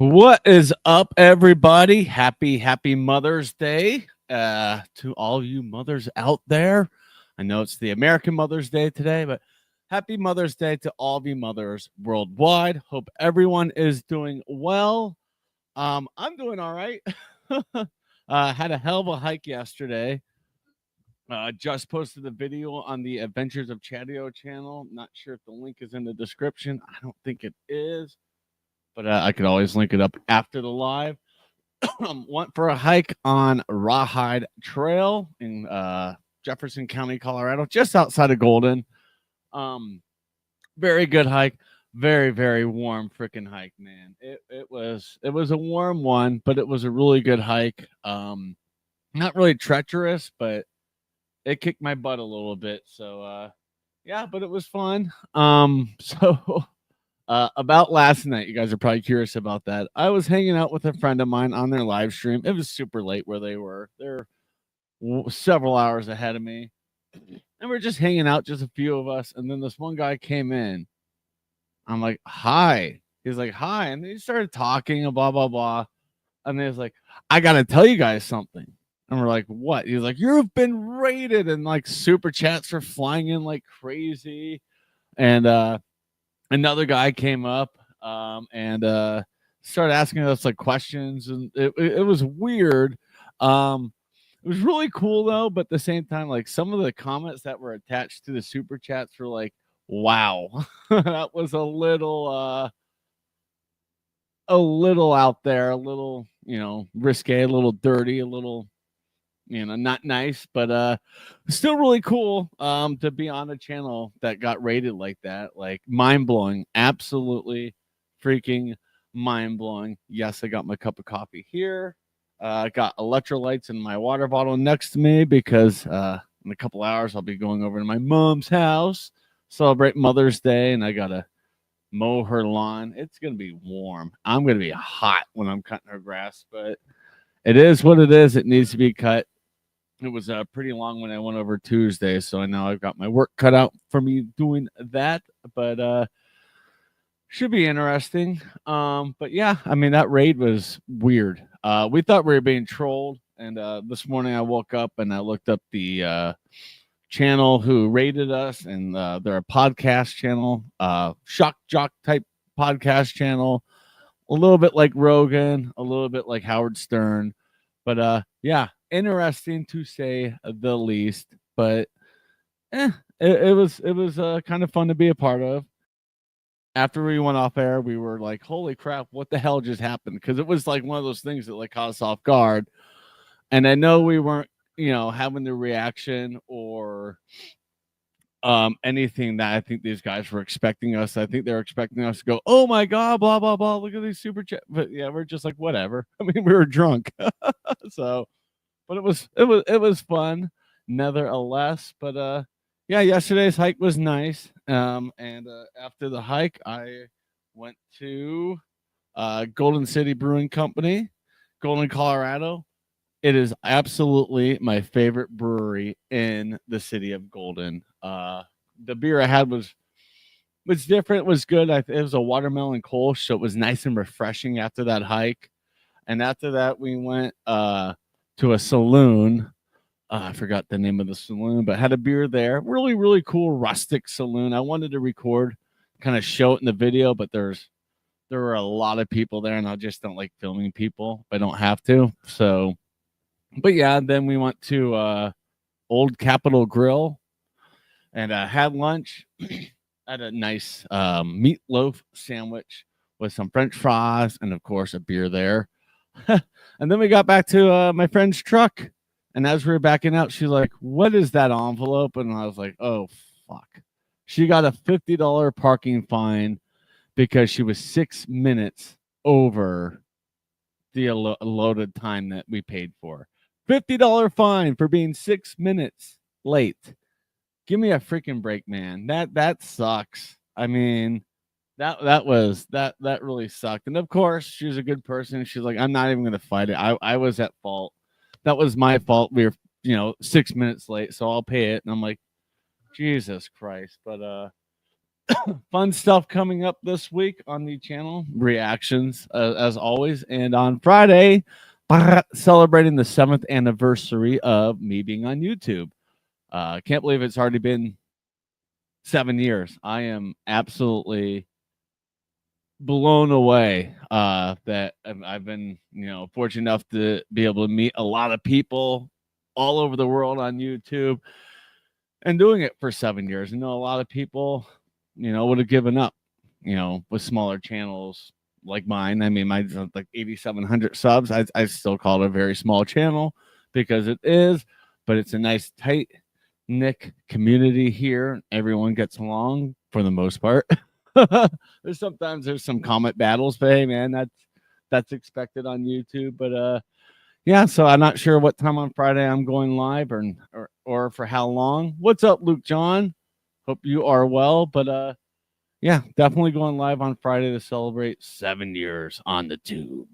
What is up, everybody? Happy Mother's Day to all you mothers out there. I know it's the American Mother's Day today, but happy Mother's Day to all of you mothers worldwide. Hope everyone is doing well. I'm doing all right. Had a hell of a hike yesterday. Just posted a video on the Adventures of Chadeo channel. Not sure if the link is in the description. I don't think it is, but I could always link it up after the live. Went for a hike on Rawhide Trail in Jefferson County, Colorado, just outside of Golden. Very good hike. Very warm freaking hike, man. It was a warm one, but it was a really good hike. Not really treacherous, but it kicked my butt a little bit. So yeah, but it was fun. So about last night, you guys are probably curious about that. I was hanging out with a friend of mine on their live stream. It was super late where they were. They're several hours ahead of me. And we're just hanging out, just a few of us. And then this one guy came in. I'm like, hi. He's like, hi. And he started talking and blah, blah, blah. And then he's like, I got to tell you guys something. And we're like, what? He's like, you've been rated. And like super chats are flying in like crazy. And another guy came up and started asking us like questions, and it was weird. It was really cool though, but at the same time, like some of the comments that were attached to the super chats were like, wow. That was a little out there, a little, risque, a little dirty, a little, not nice, but still really cool to be on a channel that got rated like that. Like mind-blowing, absolutely freaking mind-blowing. Yes, I got my cup of coffee here. I got electrolytes in my water bottle next to me because in a couple hours I'll be going over to my mom's house, celebrate Mother's Day, and I gotta mow her lawn. It's gonna be warm. I'm gonna be hot when I'm cutting her grass, but it is what it is. It needs to be cut. It was pretty long when I went over Tuesday, so I know I've got my work cut out for me doing that, but should be interesting. But yeah, I mean, that raid was weird. We thought we were being trolled, and this morning I woke up and I looked up the channel who raided us, and they're a podcast channel, shock jock type podcast channel, a little bit like Rogan, a little bit like Howard Stern, but yeah, interesting to say the least. But it was kind of fun to be a part of. After we went off air, we were like, holy crap, what the hell just happened? Because it was like one of those things that like caught us off guard. And I know we weren't, having the reaction or anything that I think these guys were expecting us. I think they were expecting us to go, oh my God, blah, blah, blah. Look at these super chat. But yeah, we're just like, whatever. I mean, we were drunk. So, but it was fun nevertheless. But yeah, yesterday's hike was nice. And after the hike, I went to Golden City Brewing Company, Golden, Colorado. It is absolutely my favorite brewery in the city of Golden. The beer I had was different, was good. It was a watermelon kolsch, so it was nice and refreshing after that hike. And after that, we went to a saloon. I forgot the name of the saloon, but had a beer there. Really cool rustic saloon. I wanted to record, kind of show it in the video, but there were a lot of people there, and I just don't like filming people if I don't have to. So, but yeah, then we went to Old Capitol Grill and had lunch. Had a nice meatloaf sandwich with some French fries and, of course, a beer there. And then we got back to my friend's truck. And as we were backing out, she's like, what is that envelope? And I was like, oh, fuck. She got a $50 parking fine because she was 6 minutes over the allotted time that we paid for. $50 fine for being 6 minutes late. Give me a freaking break, man. That sucks. I mean, that really sucked. And of course, she was a good person. She's like, I'm not even going to fight it. I was at fault. That was my fault. We were, 6 minutes late, so I'll pay it. And I'm like, Jesus Christ. But fun stuff coming up this week on the channel. Reactions, as always. And on Friday, celebrating the 7th anniversary of me being on YouTube. Can't believe it's already been 7 years. I am absolutely blown away that I've been, fortunate enough to be able to meet a lot of people all over the world on YouTube and doing it for 7 years. A lot of people, would have given up, with smaller channels like mine. I mean, mine's like 8,700 subs. I still call it a very small channel because it is, but it's a nice tight knit community here. Everyone gets along for the most part. There's some comment battles, but hey, man, that's expected on YouTube. But yeah, so I'm not sure what time on Friday I'm going live or for how long. What's up, Luke John? Hope you are well. But yeah, definitely going live on Friday to celebrate 7 years on the tube.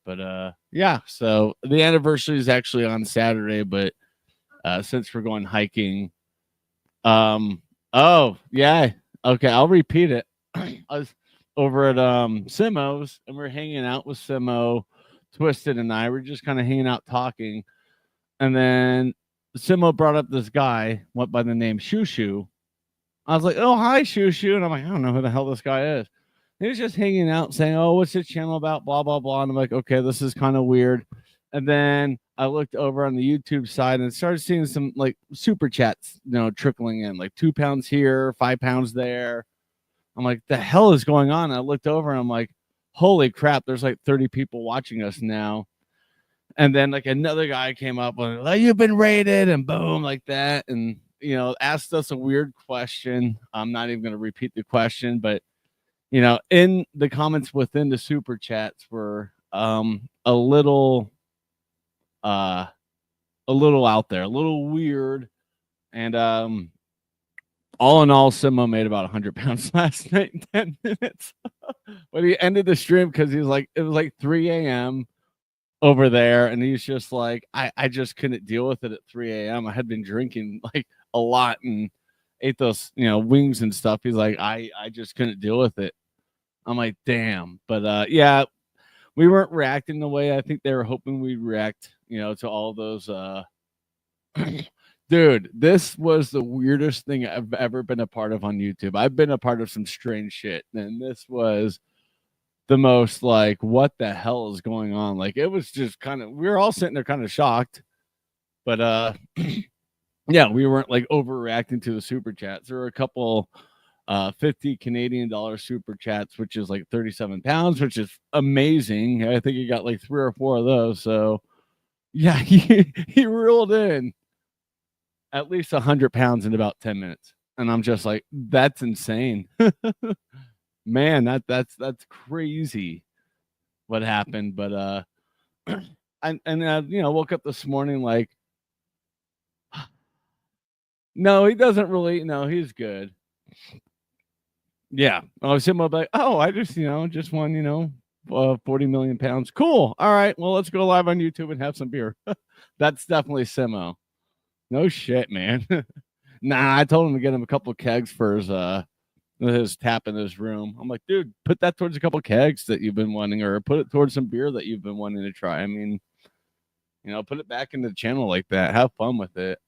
But yeah, so the anniversary is actually on Saturday, but since we're going hiking, oh yeah, okay, I'll repeat it. I was over at Simo's and we're hanging out with Simo, Twisted, and I. We're just kind of hanging out talking, and then Simo brought up this guy went by the name Shushu. I was like, oh, hi, Shushu. And I'm like, I don't know who the hell this guy is. He was just hanging out saying, oh, what's this channel about? Blah, blah, blah. And I'm like, okay, this is kind of weird. And then I looked over on the YouTube side and started seeing some like super chats, trickling in, like £2 here, £5 there. I'm like, the hell is going on? And I looked over and I'm like, holy crap, there's like 30 people watching us now. And then like another guy came up and like, you've been rated, and boom, like that. And asked us a weird question. I'm not even going to repeat the question, but in the comments within the super chats were a little out there, a little weird. And all in all, Simo made about 100 pounds last night in 10 minutes. But he ended the stream because he was like, it was like 3 a.m. over there, and he's just like, I just couldn't deal with it at 3 a.m. I had been drinking like a lot and ate those wings and stuff. He's like, I just couldn't deal with it. I'm like, damn. But yeah, we weren't reacting the way I think they were hoping we'd react, to all those dude, this was the weirdest thing I've ever been a part of on YouTube. I've been a part of some strange shit, and this was the most like, what the hell is going on? Like, it was just kind of, we were all sitting there kind of shocked, but yeah, we weren't like overreacting to the super chats. There were a couple 50 Canadian dollar super chats, which is like 37 pounds, which is amazing. I think he got like 3 or 4 of those. So yeah, he ruled in at least 100 pounds in about 10 minutes. And I'm just like, that's insane. Man, that's crazy what happened. But woke up this morning like, no, he doesn't really, no, he's good. Yeah. I was him like, oh, I just, just won, 40 million pounds. Cool. All right. Well, let's go live on YouTube and have some beer. That's definitely Simo. No shit, man. Nah, I told him to get him a couple kegs for his tap in his room. I'm like, dude, put that towards a couple kegs that you've been wanting, or put it towards some beer that you've been wanting to try. I mean, put it back in the channel like that. Have fun with it.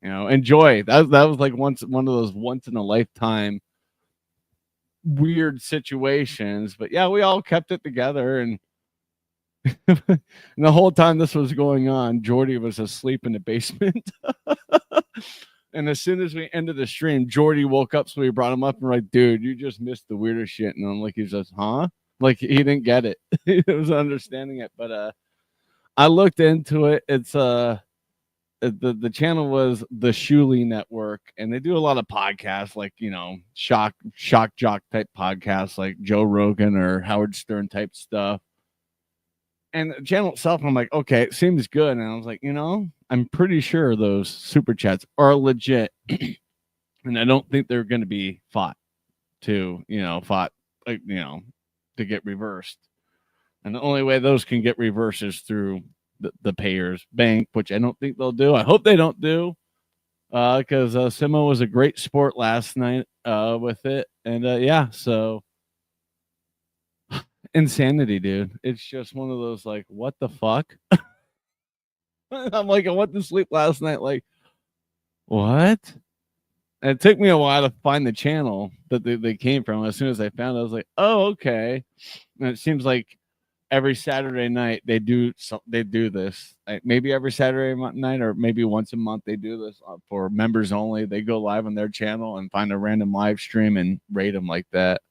Enjoy. That was like one of those once in a lifetime weird situations. But yeah, we all kept it together, and and the whole time this was going on, Jordy was asleep in the basement. And as soon as we ended the stream, Jordy woke up, so we brought him up and we're like, dude, you just missed the weirdest shit. And I'm like, he's just, huh? Like, he didn't get it. He was understanding it. But I looked into it. It's the channel was the Shuli Network, and they do a lot of podcasts, like shock jock type podcasts, like Joe Rogan or Howard Stern type stuff. And the channel itself, I'm like, okay, it seems good. And I was like, I'm pretty sure those super chats are legit, and I don't think they're going to be fought to get reversed. And the only way those can get reversed is through the payers bank, which I don't think they'll do. I hope they don't do, because Simo was a great sport last night with it. And yeah, so insanity, dude. It's just one of those like, what the fuck? I'm like, I went to sleep last night, like, what? And it took me a while to find the channel that they came from. As soon as I found it, I was like, oh, okay. And it seems like every Saturday night they do this. Like maybe every Saturday night or maybe once a month they do this for members only. They go live on their channel and find a random live stream and rate them like that.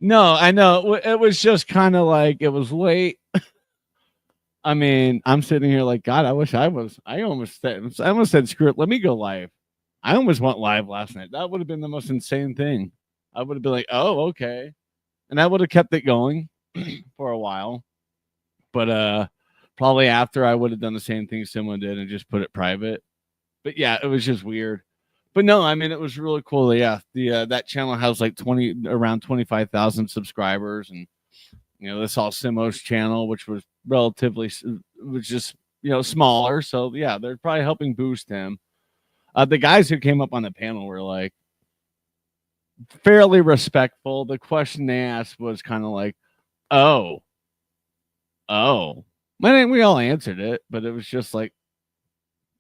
No, I know it was just kind of like it was late. I mean, I'm sitting here like, God, I wish I was. I almost said, screw it, let me go live. I almost went live last night. That would have been the most insane thing. I would have been like, oh, okay. And I would have kept it going for a while. But probably after I would have done the same thing someone did and just put it private. But yeah, it was just weird. But no, I mean it was really cool. Yeah, the that channel has like around 25,000 subscribers, and this all Simo's channel, which was was just smaller. So yeah, they're probably helping boost him. The guys who came up on the panel were like fairly respectful. The question they asked was kind of like, "Oh, oh." I mean, we all answered it, but it was just like,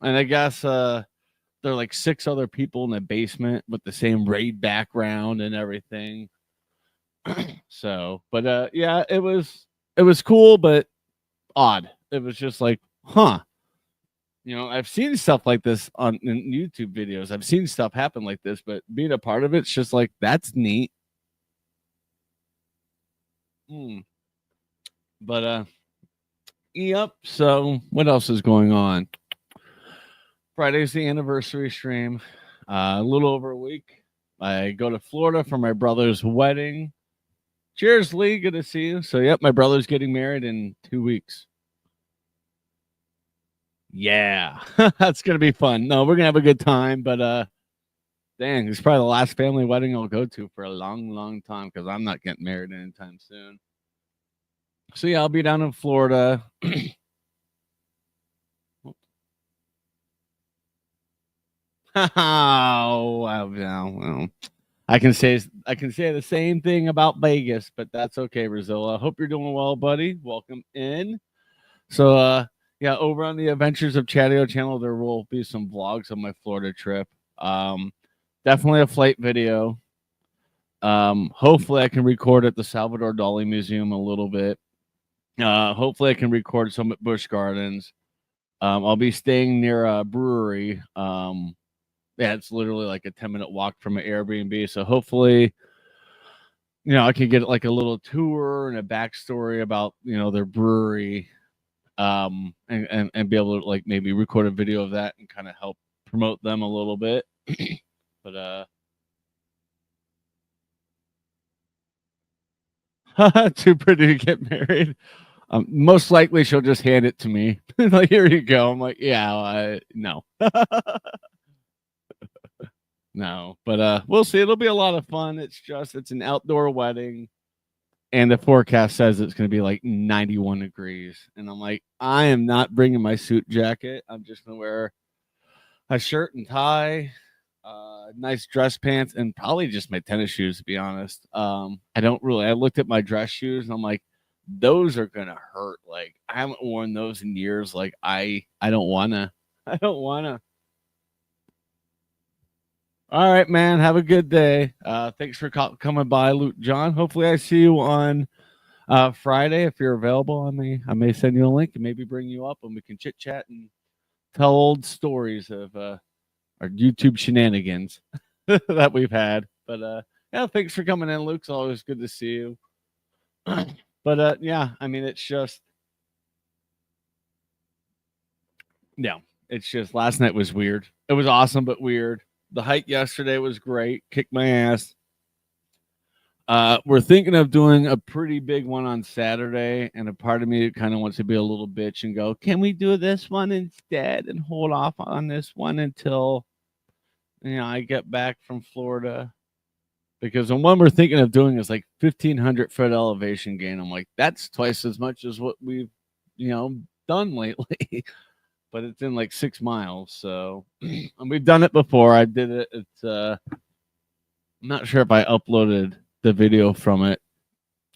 and I guess there are like 6 other people in the basement with the same raid background and everything. So, but yeah, it was cool, but odd. It was just like, huh. I've seen stuff like this in YouTube videos. I've seen stuff happen like this, but being a part of it's just like that's neat. Mm. But yep. So what else is going on? Friday's the anniversary stream. A little over a week. I go to Florida for my brother's wedding. Cheers, Lee. Good to see you. So, yep, my brother's getting married in 2 weeks. Yeah, that's gonna be fun. No, we're gonna have a good time, but dang, it's probably the last family wedding I'll go to for a long, long time because I'm not getting married anytime soon. So yeah, I'll be down in Florida. Oh, well, I can say the same thing about Vegas, but that's okay, Brazil. Hope you're doing well, buddy. Welcome in. So yeah, over on the Adventures of Chadeo channel, there will be some vlogs of my Florida trip. Definitely a flight video. Hopefully I can record at the Salvador Dali Museum a little bit. Hopefully I can record some at Busch Gardens. I'll be staying near a brewery. Yeah, it's literally like a 10-minute walk from an Airbnb. So hopefully, I can get like a little tour and a backstory about, their brewery. And be able to like maybe record a video of that and kind of help promote them a little bit. But too pretty to get married. Most likely she'll just hand it to me. Like, here you go. I'm like, yeah, no. No. But we'll see. It'll be a lot of fun. It's an outdoor wedding. And the forecast says it's going to be like 91 degrees. And I'm like, I am not bringing my suit jacket. I'm just going to wear a shirt and tie, nice dress pants, and probably just my tennis shoes, to be honest. I looked at my dress shoes and I'm like, those are going to hurt. Like, I haven't worn those in years. Like, I don't want to. I don't want to. All right, man. Have a good day. Thanks for coming by, Luke John. Hopefully, I see you on Friday if you're available. I may send you a link and maybe bring you up and we can chit chat and tell old stories of our YouTube shenanigans that we've had. But yeah, thanks for coming in, Luke. It's always good to see you. But yeah, I mean, it's just last night was weird. It was awesome, but weird. The hike yesterday was great. Kicked my ass. We're thinking of doing a pretty big one on Saturday, and a part of me kind of wants to be a little bitch and go, can we do this one instead and hold off on this one until I get back from Florida? Because the one we're thinking of doing is like 1,500 foot elevation gain. I'm like, that's twice as much as what we've, done lately, but it's in like 6 miles. So, and we've done it before. I did it. I'm not sure if I uploaded the video from it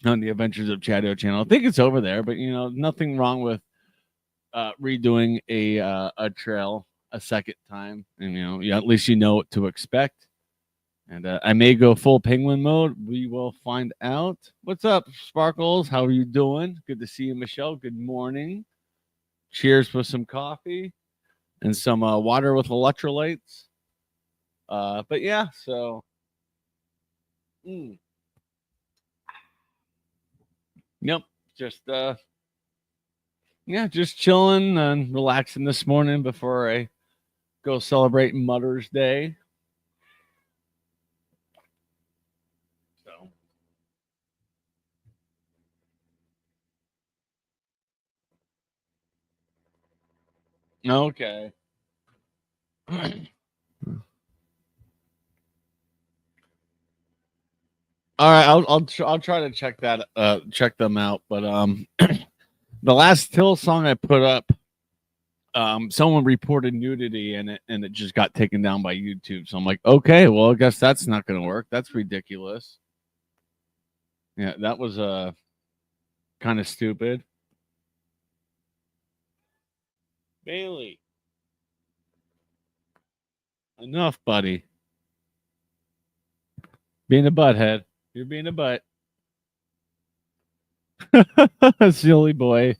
on the Adventures of Chadeo channel. I think it's over there, but nothing wrong with redoing a trail a second time, and at least you know what to expect. And I may go full penguin mode. We will find out. What's up, Sparkles? How are you doing? Good to see you, Michelle. Good morning. Cheers with some coffee and some water with electrolytes. But yeah, so yep, just just chilling and relaxing this morning before I go celebrate Mother's Day. So okay. All right, I'll try to check them out. But the last Till song I put up, someone reported nudity in it, and it just got taken down by YouTube. So I'm like, okay, well, I guess that's not going to work. That's ridiculous. Yeah, that was kind of stupid. Bailey, enough, buddy. Being a butthead, you're being a butt. Silly boy.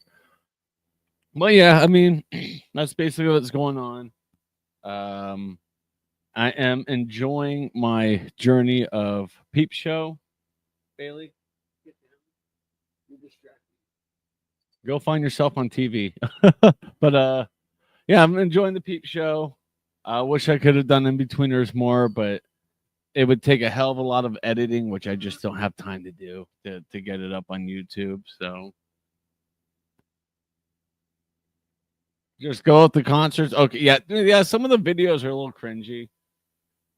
Well, yeah, I mean, that's basically what's going on. I am enjoying my journey of Peep Show. Bailey, get down. You're distracted. Go find yourself on TV. But yeah, I'm enjoying the Peep Show. I wish I could have done in betweeners more, but it would take a hell of a lot of editing, which I just don't have time to do to get it up on YouTube. So just go at the concerts. Okay, yeah. Some of the videos are a little cringy.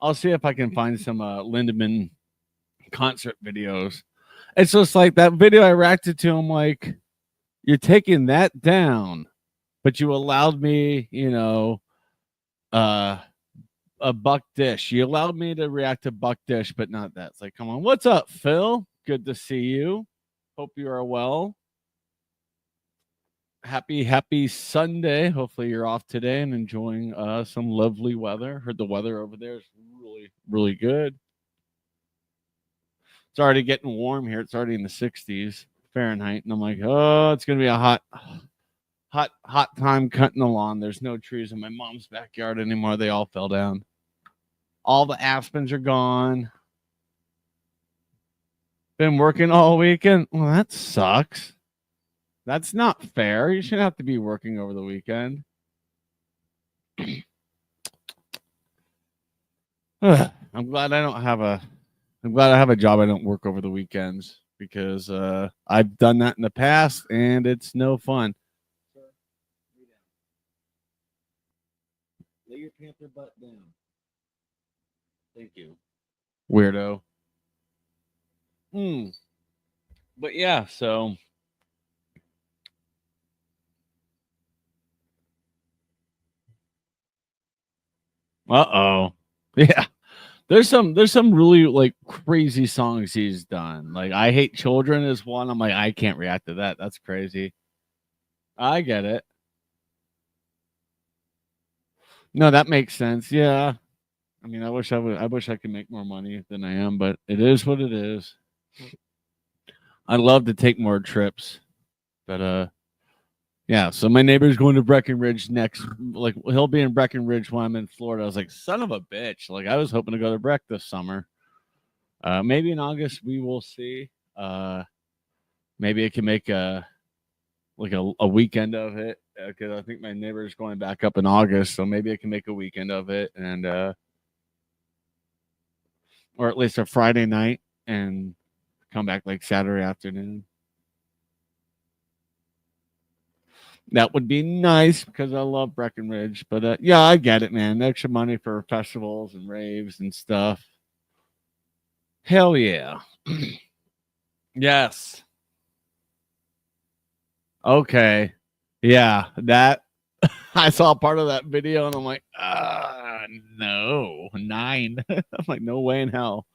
I'll see if I can find some Lindemann concert videos. It's just like that video I reacted to. I'm like, you're taking that down, but you allowed me, a Buck Dish. You allowed me to react to Buck Dish, but not that. It's like, come on, what's up, Phil? Good to see you. Hope you are well. Happy Sunday. Hopefully you're off today and enjoying some lovely weather. Heard the weather over there is really, really good. It's already getting warm here. It's already in the 60s Fahrenheit. And I'm like, oh, it's gonna be a hot time cutting the lawn. There's no trees in my mom's backyard anymore. They all fell down. All the aspens are gone. Been working all weekend. Well, that sucks. That's not fair. You shouldn't have to be working over the weekend. I'm glad I have a job I don't work over the weekends because I've done that in the past and it's no fun. Lay your panther butt down. Thank you. Weirdo. But yeah, so uh-oh. Yeah. There's some really like crazy songs he's done. Like I Hate Children is one. I'm like, I can't react to that. That's crazy. I get it. No, that makes sense. Yeah. I mean, I wish I could make more money than I am, but it is what it is. I love to take more trips. But yeah, so my neighbor's going to Breckenridge next. Like he'll be in Breckenridge when I'm in Florida. I was like, son of a bitch. Like I was hoping to go to Breck this summer. Maybe in August we will see. Maybe I can make a weekend of it because I think my neighbor's going back up in August, so maybe I can make a weekend of it and or at least a Friday night and come back like Saturday afternoon. That would be nice because I love Breckenridge. But yeah, I get it, man. Extra money for festivals and raves and stuff. Hell yeah. Yes. Okay. Yeah, that I saw part of that video and I'm like, no, 9. I'm like, no way in hell.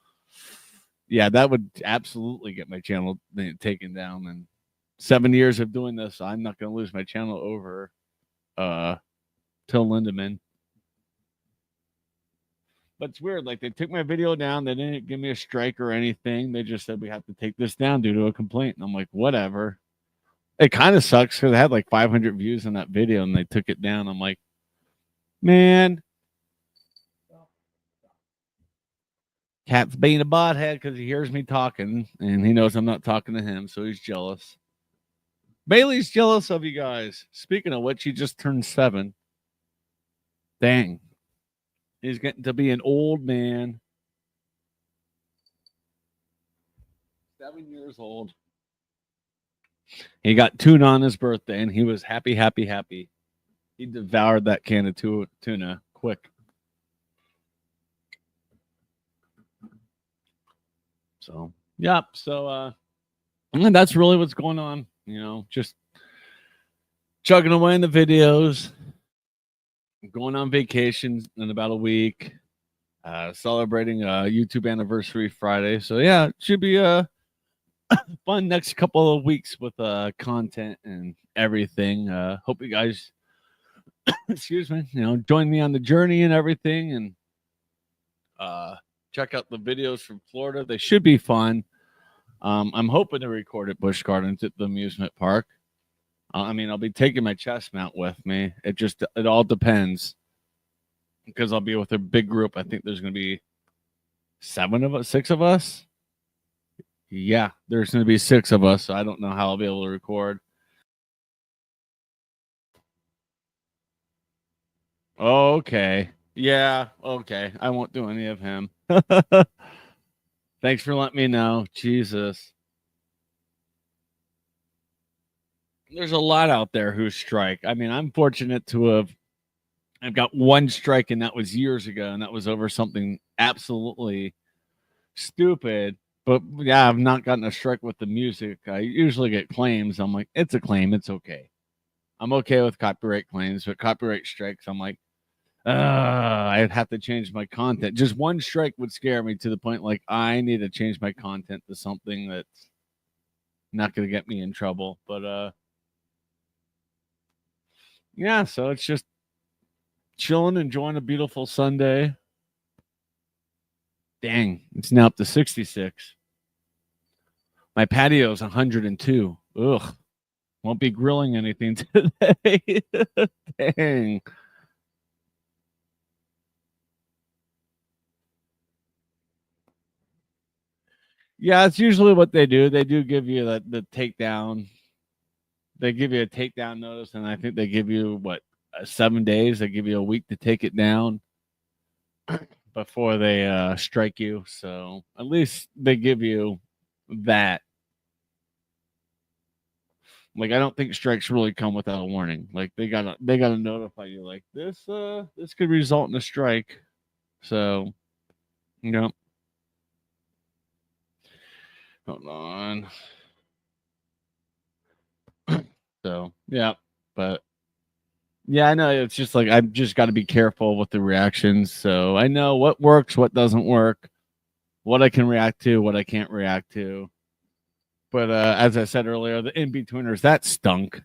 Yeah, that would absolutely get my channel taken down. And 7 years of doing this, I'm not going to lose my channel over Till Lindemann. But it's weird. Like, they took my video down. They didn't give me a strike or anything. They just said we have to take this down due to a complaint. And I'm like, whatever. It kind of sucks because I had like 500 views on that video and they took it down. I'm like, man, Cat's being a bothead because he hears me talking and he knows I'm not talking to him, so he's jealous. Bailey's jealous of you guys. Speaking of which, he just turned 7. Dang. He's getting to be an old man. 7 years old. He got tuna on his birthday and he was happy, happy, happy. He devoured that can of tuna quick. So, yep. So, and that's really what's going on. You know, just chugging away in the videos, going on vacation in about a week, celebrating a YouTube anniversary Friday. So, yeah, it should be a fun next couple of weeks with content and everything. Hope you guys, excuse me, join me on the journey and everything, and check out the videos from Florida. They should be fun. I'm hoping to record at Busch Gardens at the amusement park. I mean, I'll be taking my chest mount with me. It all depends because I'll be with a big group. I think there's going to be 6 of us. Yeah, there's going to be 6 of us. So I don't know how I'll be able to record. Okay. Yeah. Okay. I won't do any of him. Thanks for letting me know. Jesus. There's a lot out there who strike. I mean, I'm fortunate to have. I've got 1 strike, and that was years ago, and that was over something absolutely stupid. But yeah, I've not gotten a strike with the music. I usually get claims. I'm like, it's a claim. It's okay. I'm okay with copyright claims, but copyright strikes, I'm like, I'd have to change my content. Just 1 strike would scare me to the point like I need to change my content to something that's not going to get me in trouble. But yeah, so it's just chilling, enjoying a beautiful Sunday. Dang, it's now up to 66. My patio's 102. Ugh, won't be grilling anything today. Dang. Yeah, it's usually what they do. They do give you the takedown. They give you a takedown notice, and I think they give you 7 days. They give you a week to take it down before they strike you. So at least they give you that. Like, I don't think strikes really come without a warning. Like, they gotta notify you. Like, this could result in a strike. So, you know, hold on. So yeah, but yeah, I know it's just like I've just got to be careful with the reactions. So I know what works, what doesn't work, what I can react to, what I can't react to. But as I said earlier, the in betweeners that stunk.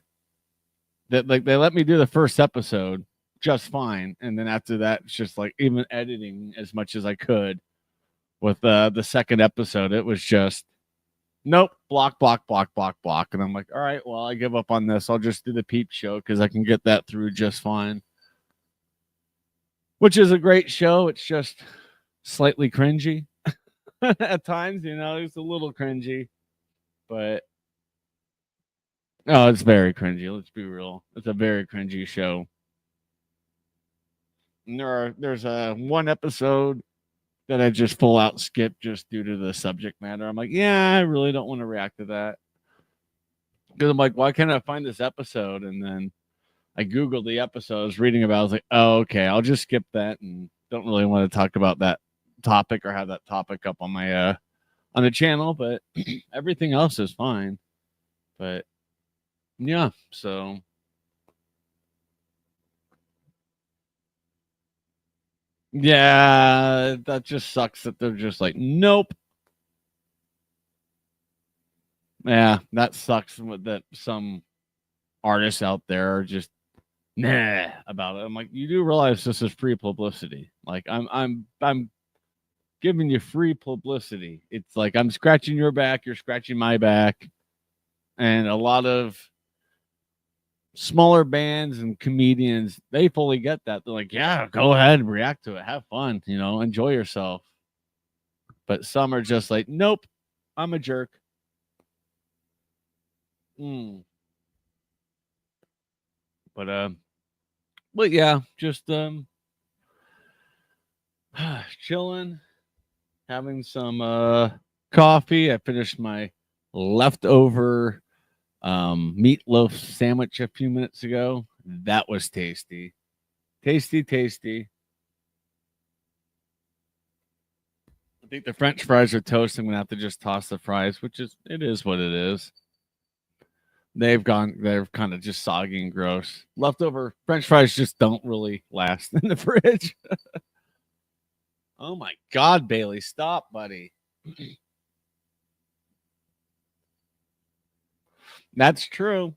That like they let me do the first episode just fine, and then after that, it's just like even editing as much as I could with the second episode, it was just nope, block, block, block, block, block, and I'm like, all right, well, I give up on this. I'll just do the Peep Show because I can get that through just fine. Which is a great show. It's just slightly cringy at times. It's a little cringy, but oh, it's very cringy. Let's be real. It's a very cringy show. And there's a 1 episode that I just full out skip just due to the subject matter. I'm like, yeah, I really don't want to react to that because I'm like, why can't I find this episode? And then I googled the episode I was reading about. I was like, oh, okay, I'll just skip that and don't really want to talk about that topic or have that topic up on my on the channel. But everything else is fine. But yeah, so Yeah, that just sucks that they're just like, nope. Yeah, that sucks that some artists out there are just nah about it. I'm like, you do realize this is free publicity. Like I'm giving you free publicity. It's like I'm scratching your back, you're scratching my back. And a lot of smaller bands and comedians, they fully get that. They're like, yeah, go ahead, react to it, have fun, enjoy yourself. But some are just like, nope, I'm a jerk. Mm. But yeah, just chilling, having some coffee. I finished my leftover meatloaf sandwich a few minutes ago. That was tasty. Tasty, tasty. I think the French fries are toast. I'm gonna have to just toss the fries, it is what it is. They're kind of just soggy and gross. Leftover French fries just don't really last in the fridge. Oh my God, Bailey, stop, buddy. That's true.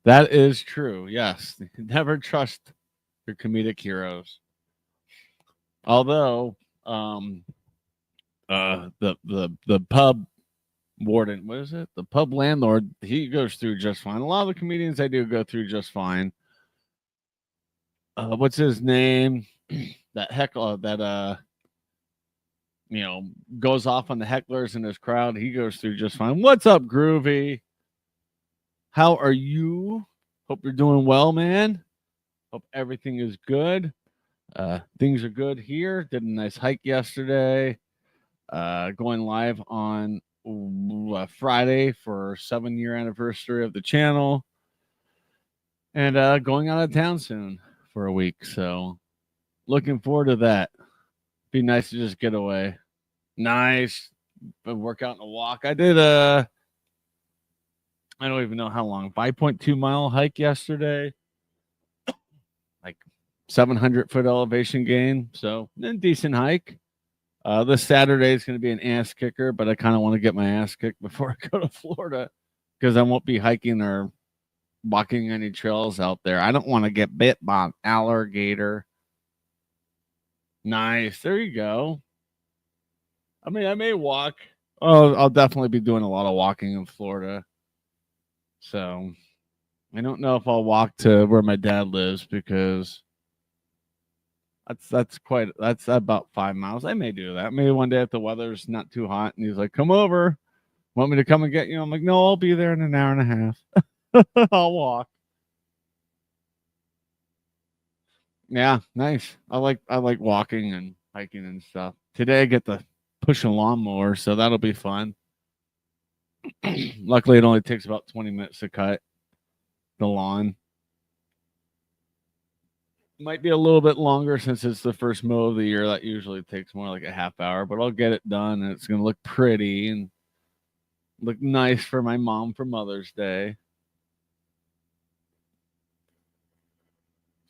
That is true. Yes. Never trust your comedic heroes. Although, um, the pub warden, what is it? The pub landlord, he goes through just fine. A lot of the comedians they do go through just fine. What's his name? That heckler that you know goes off on the hecklers in his crowd. He goes through just fine. What's up, Groovy? How are you? Hope you're doing well, man. Hope everything is good. Things are good here. Did a nice hike yesterday. Going live on Friday for 7-year anniversary of the channel, and going out of town soon for a week. So looking forward to that. Be nice to just get away. Nice. Work out and a walk. I did I don't even know how long, 5.2 mile hike yesterday, like 700-foot elevation gain. So a decent hike. This Saturday is going to be an ass kicker, but I kind of want to get my ass kicked before I go to Florida because I won't be hiking or walking any trails out there. I don't want to get bit by an alligator. Nice. There you go. I mean, I may walk. Oh, I'll definitely be doing a lot of walking in Florida. So I don't know if I'll walk to where my dad lives because that's about 5 miles. I may do that. Maybe one day if the weather's not too hot and he's like, come over. Want me to come and get you? I'm like, no, I'll be there in an hour and a half. I'll walk. Yeah, nice. I like walking and hiking and stuff. Today I get to push a lawnmower, so that'll be fun. Luckily, it only takes about 20 minutes to cut the lawn. Might be a little bit longer since it's the first mow of the year. That usually takes more like a half hour, but I'll get it done and it's gonna look pretty and look nice for my mom for Mother's Day.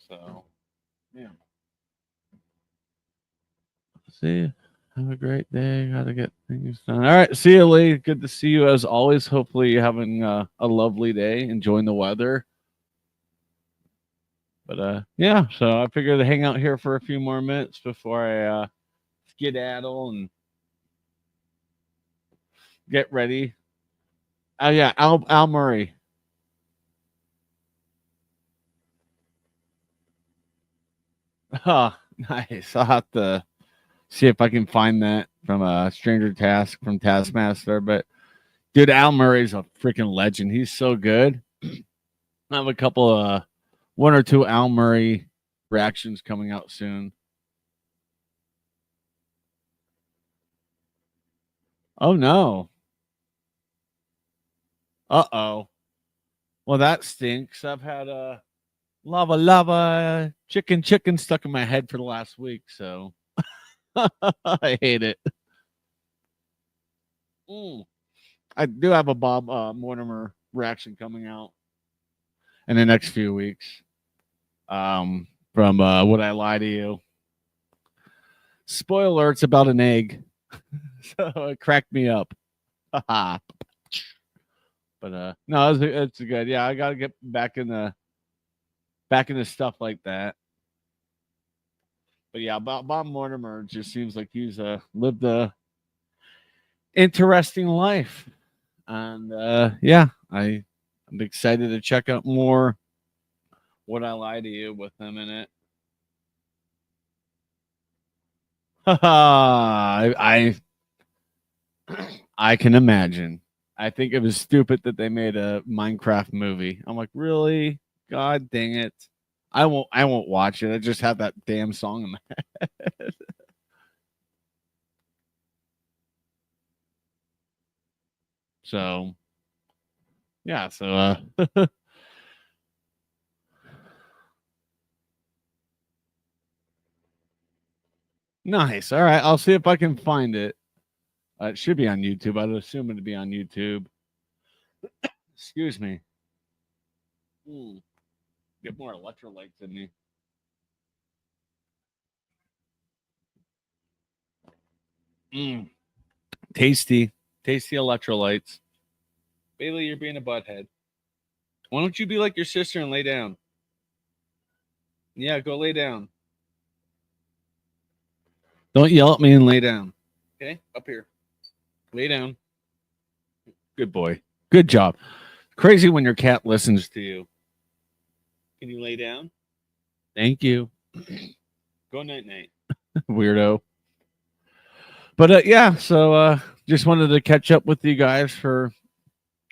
So yeah. See. Have a great day. Gotta get things done. All right. See you, Lee. Good to see you as always. Hopefully, you're having a lovely day, enjoying the weather. But yeah. So I figured to hang out here for a few more minutes before I skedaddle and get ready. Oh yeah, Al Murray. Oh, nice. I'll have to see if I can find that from a Stranger Task from Taskmaster. But dude, Al Murray's a freaking legend. He's so good. I have a couple one or two Al Murray reactions coming out soon. Oh no. Uh-oh. Well, that stinks. I've had a lava chicken stuck in my head for the last week, so I hate it. Mm. I do have a Bob Mortimer reaction coming out in the next few weeks. from Would I Lie to You? Spoiler, it's about an egg. So it cracked me up. Haha. But no, it's good. Yeah, I gotta get back into stuff like that. But yeah, Bob Mortimer just seems like he's lived a interesting life, and yeah, I'm excited to check out more Would I Lie to You with him in it. I I can imagine. I think it was stupid that they made a Minecraft movie. I'm like, really? God dang it! I won't watch it. I just have that damn song in my head. So yeah, so nice. All right, I'll see if I can find it. It should be on YouTube. I'd assume it'd be on YouTube. Excuse me. Mm, get more electrolytes in me. Mm, tasty, tasty electrolytes. Bailey, you're being a butthead. Why don't you be like your sister and lay down? Yeah, go lay down. Don't yell at me and lay down. Okay, up here. Lay down. Good boy. Good job. Crazy when your cat listens to you. Can you lay down? Thank you. Go night night. Weirdo. But yeah, so just wanted to catch up with you guys for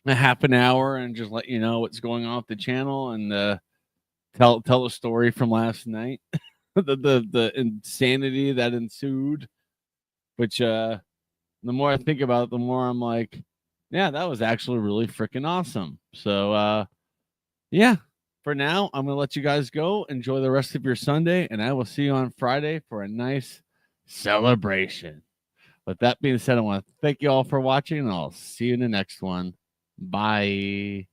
a half an hour and just let you know what's going on with the channel and tell a story from last night. The insanity that ensued, which the more I think about it, the more I'm like, yeah, that was actually really freaking awesome. So yeah, for now, I'm gonna let you guys go. Enjoy the rest of your Sunday, and I will see you on Friday for a nice celebration. With that being said, I want to thank you all for watching, and I'll see you in the next one. Bye.